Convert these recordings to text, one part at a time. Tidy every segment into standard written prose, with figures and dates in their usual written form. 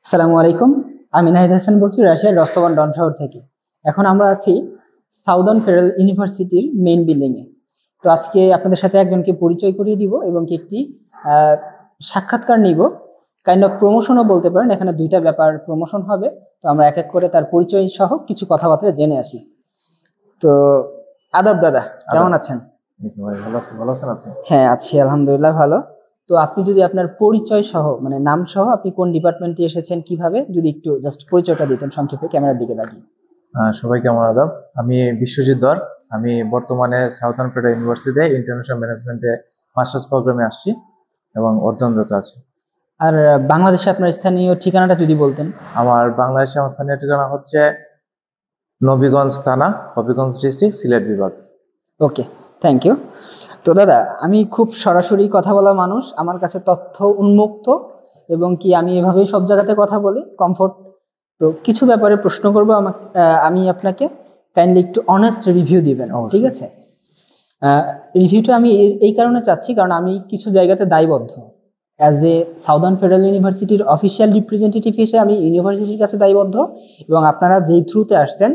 আসসালামু আলাইকুম। আমি নাহিদ হাসান বলছি রাশিয়ার রস্তবান ডন শহর থেকে। এখন আমরা আছি সাউদার্ন ফেডারেল ইউনিভার্সিটির মেইন বিল্ডিং এ। তো আজকে আপনাদের সাথে একজনকে পরিচয় করিয়ে দিব এবং কি একটি আহ, সাক্ষাৎকার নিব। কাইন্ড অফ প্রমোশনও বলতে পারেন, এখানে দুইটা ব্যাপার প্রমোশন হবে। তো আমরা এক এক করে তার পরিচয় সহ কিছু কথাবার্তা জেনে আসি। তো আদাব দাদা, কেমন আদাব। আছেন? এই তো ভাই ভালো আছি, ভালো আছেন আপনি? হ্যাঁ, আছি আলহামদুলিল্লাহ ভালো। তো আপনি যদি আপনার পরিচয় সহ মানে নাম সহ আপনি কোন ডিপার্টমেন্টে এসেছেন, কিভাবে, যদি একটু জাস্ট পরিচয়টা দিতেন সংক্ষেপে ক্যামেরার দিকে তাকিয়ে। সবাইকে আমার আদাব। আমি বিশ্বজিৎ ধর। আমি বর্তমানে সাউথার্ন ফেডারেল ইউনিভার্সিটিতে ইন্টারন্যাশনাল ম্যানেজমেন্টে মাস্টার্স প্রোগ্রামে আসছি এবং অধ্যয়নরত আছি। আর বাংলাদেশে আপনার স্থানীয় ঠিকানাটা যদি বলতেন। আমার বাংলাদেশে আমার স্থানীয় ঠিকানা হচ্ছে নবীগঞ্জ থানা, হবিগঞ্জ ডিস্ট্রিক্ট, সিলেট বিভাগ। ওকে, থ্যাংক ইউ। তো দাদা, আমি খুব সরাসরি কথা বলা মানুষ, আমার কাছে তথ্য উন্মুক্ত এবং কি আমি এভাবেই সব জায়গাতে কথা বলি কমফোর্ট। তো কিছু ব্যাপারে প্রশ্ন করবো আমাকে, আমি আপনাকে কাইন্ডলি একটু অনেস্ট রিভিউ দিবেন, ঠিক অবশ্যই। আছে? রিভিউটা আমি এই কারণে চাচ্ছি কারণ আমি কিছু জায়গাতে দায়বদ্ধ। অ্যাজ এ সাউদার্ন ফেডারেল ইউনিভার্সিটির অফিসিয়াল রিপ্রেজেন্টেটিভ হিসেবে আমি ইউনিভার্সিটির কাছে দায়বদ্ধ, এবং আপনারা যেই থ্রুতে আসছেন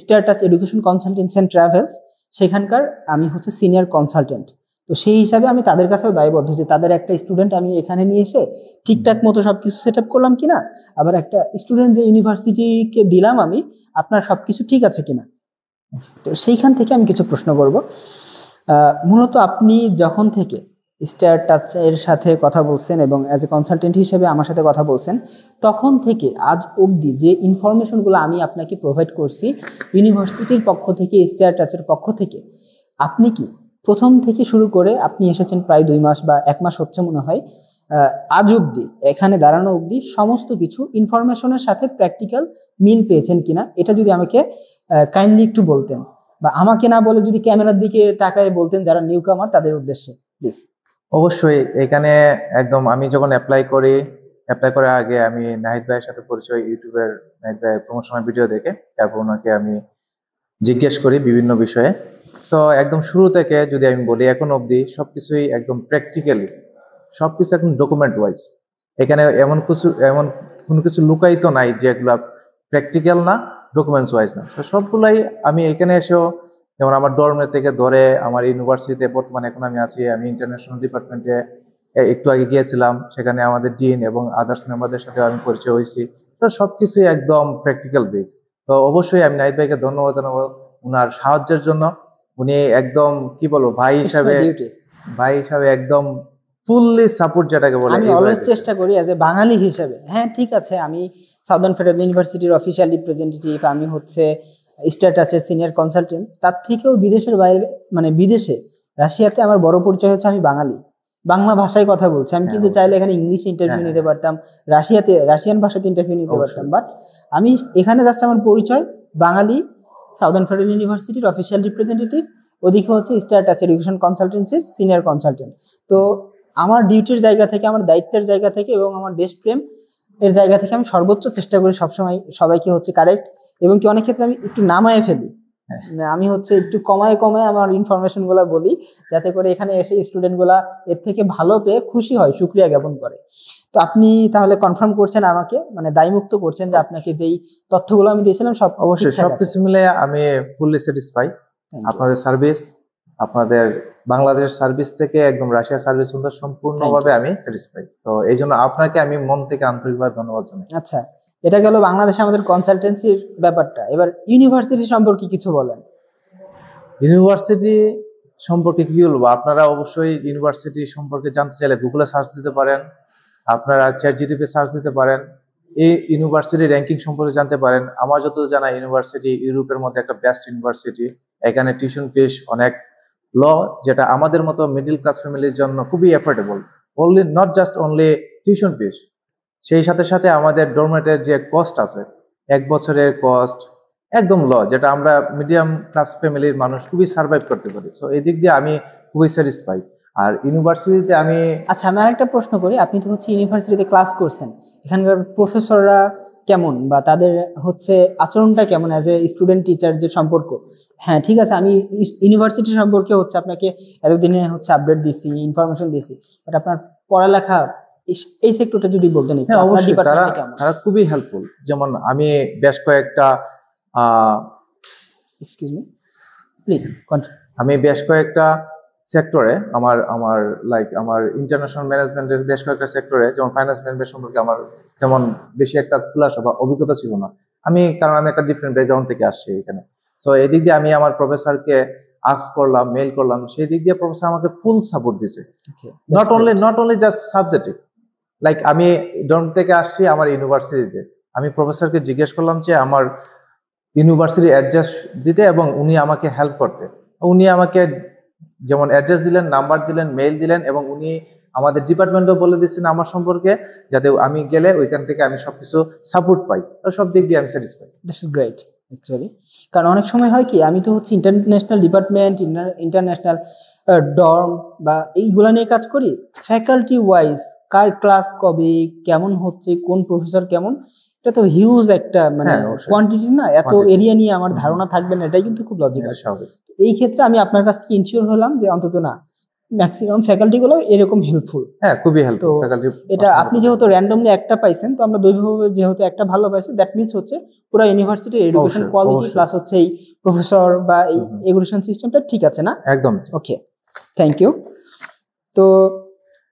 status education consultancy and travels, সেখানকার আমি হচ্ছে সিনিয়র কনসালটেন্ট। তো সেই হিসাবে আমি তাদের কাছেও দায়বদ্ধ যে তাদের একটা স্টুডেন্ট আমি এখানে নিয়ে এসে ঠিকঠাক মতো সব কিছু সেট আপ করলাম কিনা, আবার একটা স্টুডেন্ট যে ইউনিভার্সিটিকে দিলাম আমি, আপনার সব কিছু ঠিক আছে কিনা। তো সেইখান থেকে আমি কিছু প্রশ্ন করব। মূলত আপনি যখন থেকে স্টার টাচের সাথে কথা বলছেন এবং অ্যাজ এ কনসালটেন্ট হিসেবে আমার সাথে কথা বলছেন, তখন থেকে আজ অবধি যে ইনফরমেশনগুলো আমি আপনাকে প্রোভাইড করছি ইউনিভার্সিটির পক্ষ থেকে, স্টার টাচের পক্ষ থেকে, আপনি কি প্রথম থেকে শুরু করে আপনি এসেছেন প্রায় 2 মাস বা 1 মাস হচ্ছে মনে হয়, আজ অবধি এখানে দাঁড়ানো অবধি সমস্ত কিছু ইনফরমেশনের সাথে প্র্যাকটিক্যাল মিল পেয়েছেন কিনা, এটা যদি আমাকে কাইন্ডলি একটু বলতেন, বা আমাকে না বলে যদি ক্যামেরার দিকে তাকায় বলতেন যারা নিউ কামার তাদের উদ্দেশ্যে, প্লিজ। অবশ্যই এখানে একদম আমি যখন অ্যাপ্লাই করার আগে আমি নাহিদ ভাইয়ের সাথে পরিচয় ইউটিউবের, নাহিদ ভাইয়ের প্রমোশনাল ভিডিও দেখে তারপর ওনাকে আমি জিজ্ঞেস করি বিভিন্ন বিষয়ে। তো একদম শুরু থেকে যদি আমি বলি এখন অবধি সবকিছুই একদম প্র্যাকটিক্যালি, সবকিছু একদম ডকুমেন্ট ওয়াইজ। এখানে এমন কোনো কিছু লুকায়িত নাই যেগুলা প্র্যাকটিক্যাল না, ডকুমেন্টস ওয়াইজ না। তো সবগুলাই আমি এখানে এসেও, যেমন আমার ডর্মের থেকে ধরে আমার ইউনিভার্সিটিতে বর্তমানে এখন আমি আছি, আমি ইন্টারন্যাশনাল ডিপার্টমেন্টে একটু আগে গিয়েছিলাম, সেখানে আমাদের ডিন এবং আদার্স মেম্বারদের সাথে আমি পরিচয় হয়েছি। তো সবকিছুই একদম প্র্যাকটিক্যাল বেস। তো অবশ্যই আমি নাহিদ ভাইকে ধন্যবাদ জানাবো ওনার সাহায্যের জন্য। উনি একদম কি বলবো, ইটস মাই ডিউটি। ভাই হিসাবে একদম ফুললি সাপোর্ট, যেটাকে বলে, আমি এইভাবে অলওয়েজ দিচ্ছে। চেষ্টা করি অ্যাজ এ বাঙালি হিসেবে। হ্যাঁ, ঠিক আছে, আমি সাউদার্ন ফেডারেল ইউনিভার্সিটির অফিসিয়াল রিপ্রেজেন্টেটিভ, আমি হচ্ছে স্ট্যাটাসের সিনিয়র কনসালটেন্ট, তার থেকেও বিদেশের বাইরে মানে বিদেশে রাশিয়াতে আমার বড় পরিচয় হচ্ছে আমি বাঙালি, বাংলা ভাষায় কথা বলছি। আমি হ্যাঁ কিন্তু চাইলে অবশ্যই। এখানে ইংলিশ হ্যাঁ ইন্টারভিউ হ্যাঁ নিতে পারতাম, রাশিয়াতে রাশিয়ান ভাষাতে ইন্টারভিউ নিতে পারতাম, অবশ্যই। বাট আমি এখানে জাস্ট আমার পরিচয় বাঙালি, সাউদার্ন ফেডারেল ইউনিভার্সিটির অফিসিয়াল রিপ্রেজেন্টেটিভ, ওদিকে হচ্ছে স্ট্যাটাস এডুকেশন কনসালটেন্সির সিনিয়র কনসালটেন্ট। তো আমার ডিউটির জায়গা থেকে, আমার দায়িত্বের জায়গা থেকে এবং আমার দেশপ্রেম এর জায়গা থেকে আমি সর্বোচ্চ চেষ্টা করি সবসময় সবাইকে হচ্ছে কারেক্ট, এবং কি অনেক ক্ষেত্রে আমি একটু নামায় ফেলি। হ্যাঁ। আমি হচ্ছে একটু কমায় কমায় আমার ইনফরমেশন গুলা বলি, যাতে করে এখানে এসে স্টুডেন্ট গুলা এর থেকে ভালো পেয়ে খুশি হয়, শুক্রিয়া জ্ঞাপন করে। তো আপনি তাহলে কনফার্ম করছেন আমাকে, মানে দায়মুক্ত করছেন যে আপনাকে যেই তথ্যগুলো আমি দিয়েছিলাম সব অবশ্যই ঠিকঠাক আছে? সবকিছু মিলে আমি ফুললি স্যাটিসফাই। Thank you. আপনাদের সার্ভিস, আপনাদের বাংলাদেশের সার্ভিস থেকে একদম রাশিয়ার সার্ভিস পর্যন্ত থ্যাংক সম্পূর্ণভাবে ইউ। আমি স্যাটিসফাই। তো এই জন্য আপনাকে আমি মন থেকে আন্তরিকভাবে ধন্যবাদ জানাই। আচ্ছা, এটা গেল বাংলাদেশে আমাদের কনসালটেন্সির ব্যাপারটা। এবার ইউনিভার্সিটি সম্পর্কে কিছু বলেন। ইউনিভার্সিটি সম্পর্কে কি বলবো, আপনারা অবশ্যই ইউনিভার্সিটি সম্পর্কে জানতে চাইলে গুগলে সার্চ দিতে পারেন, আপনারা চ্যাট জিটিপি সার্চ দিতে পারেন, এই ইউনিভার্সিটি র্যাঙ্কিং সম্পর্কে জানতে পারেন। আমার যত জানা ইউনিভার্সিটি ইউরোপের মধ্যে একটা বেস্ট ইউনিভার্সিটি। এখানে টিউশন ফিস অনেক ল, যেটা আমাদের মতো মিডল ক্লাস ফ্যামিলির জন্য খুবই affordable. Not just only tuition fees, সেই সাথে সাথে আমাদের ডরমেটের যে কস্ট আছে, 1 বছরের কস্ট একদম ল, যেটা আমরা মিডিয়াম ক্লাস ফ্যামিলির মানুষ খুবই সার্ভাইভ করতে পারি। সো এই দিক দিয়ে আমি খুবই স্যাটিসফাই। আর ইউনিভার্সিটিতে আমি, আচ্ছা, আমি আরেকটা প্রশ্ন করি, আপনি তো হচ্ছে ইউনিভার্সিটিতে ক্লাস করছেন, এখানকার প্রফেসররা কেমন বা তাদের হচ্ছে আচরণটা কেমন অ্যাজ এ স্টুডেন্ট টিচার যে সম্পর্ক? হ্যাঁ, ঠিক আছে, আমি ইউনিভার্সিটি সম্পর্কে হচ্ছে আপনাকে এতদিনে হচ্ছে আপডেট দিছি, ইনফরমেশন দিছি, বাট আপনার পড়ালেখা এই সেক্টরটা যদি বলতেন একটু, হ্যাঁ আপনার অবশ্যই, তারা ডিপার্টমেন্টে কেমন? তারা খুবই হেল্পফুল। যেমন আমি বেশ কয়েকটা আহ, এক্সকিউজ মি, প্লিজ কন্টিনিউ। আমি বেশ কয়েকটা সেক্টরে আমার আমার লাইক আমার ইন্টারন্যাশনাল ম্যানেজমেন্টের বেশ কয়েকটা সেক্টরে, যেমন ফাইন্যান্স ম্যানেজমেন্ট সম্পর্কে আমার তেমন বেশি একটা খোলাসা বা অভিজ্ঞতা ছিল না। কারণ আমি একটা ডিফারেন্ট ব্যাকগ্রাউন্ড থেকে আসছি এখানে। তো এদিক দিয়ে আমি আমার প্রফেসরকে আস্ক করলাম, মেল করলাম, সেই দিক দিয়ে প্রফেসর আমাকে ফুল সাপোর্ট দিয়েছে। Not only just subjective, like আমি ডর্ম থেকে আসছি আমার ইউনিভার্সিটিতে, আমি প্রফেসরকে জিজ্ঞেস করলাম যে আমার ইউনিভার্সিটি অ্যাড্রেস দিতে, এবং উনি আমাকে হেল্প করতে। উনি আমাকে যেমন অ্যাড্রেস দিলেন, নাম্বার দিলেন, মেইল দিলেন, এবং উনি আমাদের ডিপার্টমেন্টও বলে দিচ্ছেন আমার সম্পর্কে, যাতে আমি গেলে ওইখান থেকে আমি সবকিছু সাপোর্ট পাই। তো সব দিক দিয়ে আমি স্যাটিসফাই। That's great actually. কারণ অনেক সময় হয় কি, আমি তো হচ্ছে ইন্টারন্যাশনাল ডিপার্টমেন্ট, ইন্টারন্যাশনাল ডর্ম বা এইগুলা নিয়ে কাজ করি। ফ্যাকাল্টি ওয়াইজ কার ক্লাস কবে কেমন হচ্ছে, কোন প্রফেসর কেমন, এটা তো হিউজ একটা মানে হ্যাঁ, অবশ্যই। কোয়ান্টিটি না, এত Quantity। এরিয়া নিয়ে আমার হুম। ধারণা থাকবে না, এটাই কিন্তু খুব এটা লজিক্যাল। স্বাভাবিক। এই ক্ষেত্রে আমি আপনার কাছ থেকে ইনশিওর হলাম যে অন্তত না ম্যাক্সিমাম ফ্যাকাল্টি গুলো এরকম হেল্পফুল। হ্যাঁ, খুবই তো হেল্পফুল ফ্যাকাল্টি। এটা আপনি যেহেতু র্যান্ডমলি একটা পাইছেন, তো আমরা দৈবভাবে যেহেতু একটা ভালো পাইছি, দ্যাট মিনস হচ্ছে পুরো ইউনিভার্সিটির এডুকেশন অবশ্যই, কোয়ালিটি অবশ্যই। প্লাস হচ্ছে এই প্রফেসর বা এই হুম, হুম। এডুকেশন সিস্টেমটা ঠিক আছে না? একদম। ওকে, থ্যাংক ইউ। তো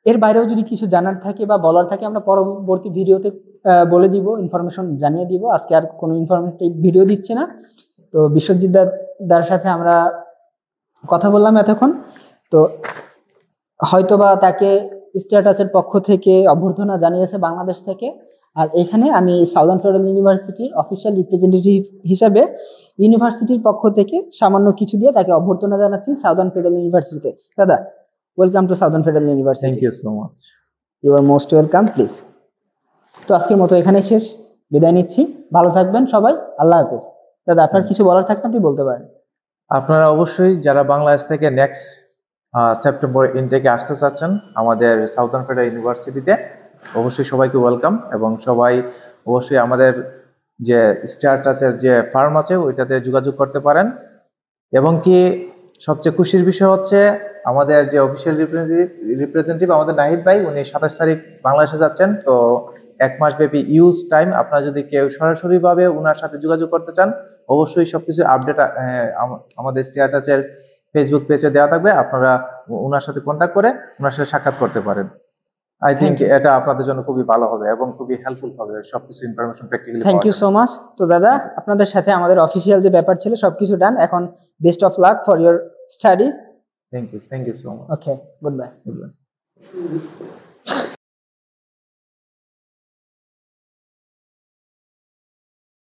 এর বাইরেও যদি কিছু জানার থাকে বা বলার থাকে, আমরা পরবর্তী ভিডিওতে বলে দিব, ইনফরমেশন জানিয়ে দিব। আজকে আর কোনো ইনফরমেটিভ ভিডিও দিচ্ছি না। তো বিশ্বজিৎ দার সাথে আমরা কথা বললাম এতক্ষণ। তো হয়তোবা তাকে স্ট্যাটাসের পক্ষ থেকে অভ্যর্থনা জানিয়েছে বাংলাদেশ থেকে। আর এখানে আমি সাউদার্ন ফেডারেল ইউনিভার্সিটির অফিসিয়াল রিপ্রেজেন্টেটিভ হিসাবে ইউনিভার্সিটির পক্ষ থেকে সামান্য কিছু দিয়ে তাকে অভ্যর্থনা জানাচ্ছি সাউদার্ন ফেডারেল ইউনিভার্সিটিতে। দাদা, welcome to southern federal thank university. You so much. You are most welcome, please. তো আজকের মতো এখানে শেষ, বিদায় নিচ্ছি। ভালো থাকবেন সবাই, আল্লাহ হাফেজ। দাদা, আপনার কিছু বলার থাকলে আপনি বলতে পারেন। আপনারা অবশ্যই যারা বাংলাদেশ থেকে নেক্সট সেপ্টেম্বর ইনটেকে আসতে চাচ্ছেন আমাদের সাউদার্ন ফেডারেল ইউনিভার্সিটিতে, অবশ্যই সবাইকে ওয়েলকাম। এবং সবাই অবশ্যই আমাদের যে স্টারটাচের যে ফার্ম আছে ওইটাতে যোগাযোগ করতে পারেন। এবং কি সবচেয়ে খুশির বিষয় হচ্ছে আমাদের যে অফিসিয়াল রিপ্রেজেন্টেটিভ আমাদের নাহিদ ভাই, উনি 27 তারিখ বাংলাদেশে যাচ্ছেন। তো 1 মাস ব্যাপী ইউজ টাইম, আপনারা যদি কেউ সরাসরিভাবে ওনার সাথে যোগাযোগ করতে চান, অবশ্যই সবকিছু আপডেট আমাদের স্টারটাচের ফেসবুক পেজে দেওয়া থাকবে। আপনারা ওনার সাথে কন্ট্যাক্ট করে ওনার সাথে সাক্ষাৎ করতে পারেন। আই থিঙ্ক এটা আপনাদের জন্য খুবই ভালো হবে এবং খুবই হেল্পফুল হবে সবকিছু information practically. Thank you so much. তো দাদা, আপনাদের সাথে আমাদের অফিসিয়াল যে ব্যাপার ছিল সবকিছু ডান। এখন best of luck for your study. Thank you so much. Okay, good bye.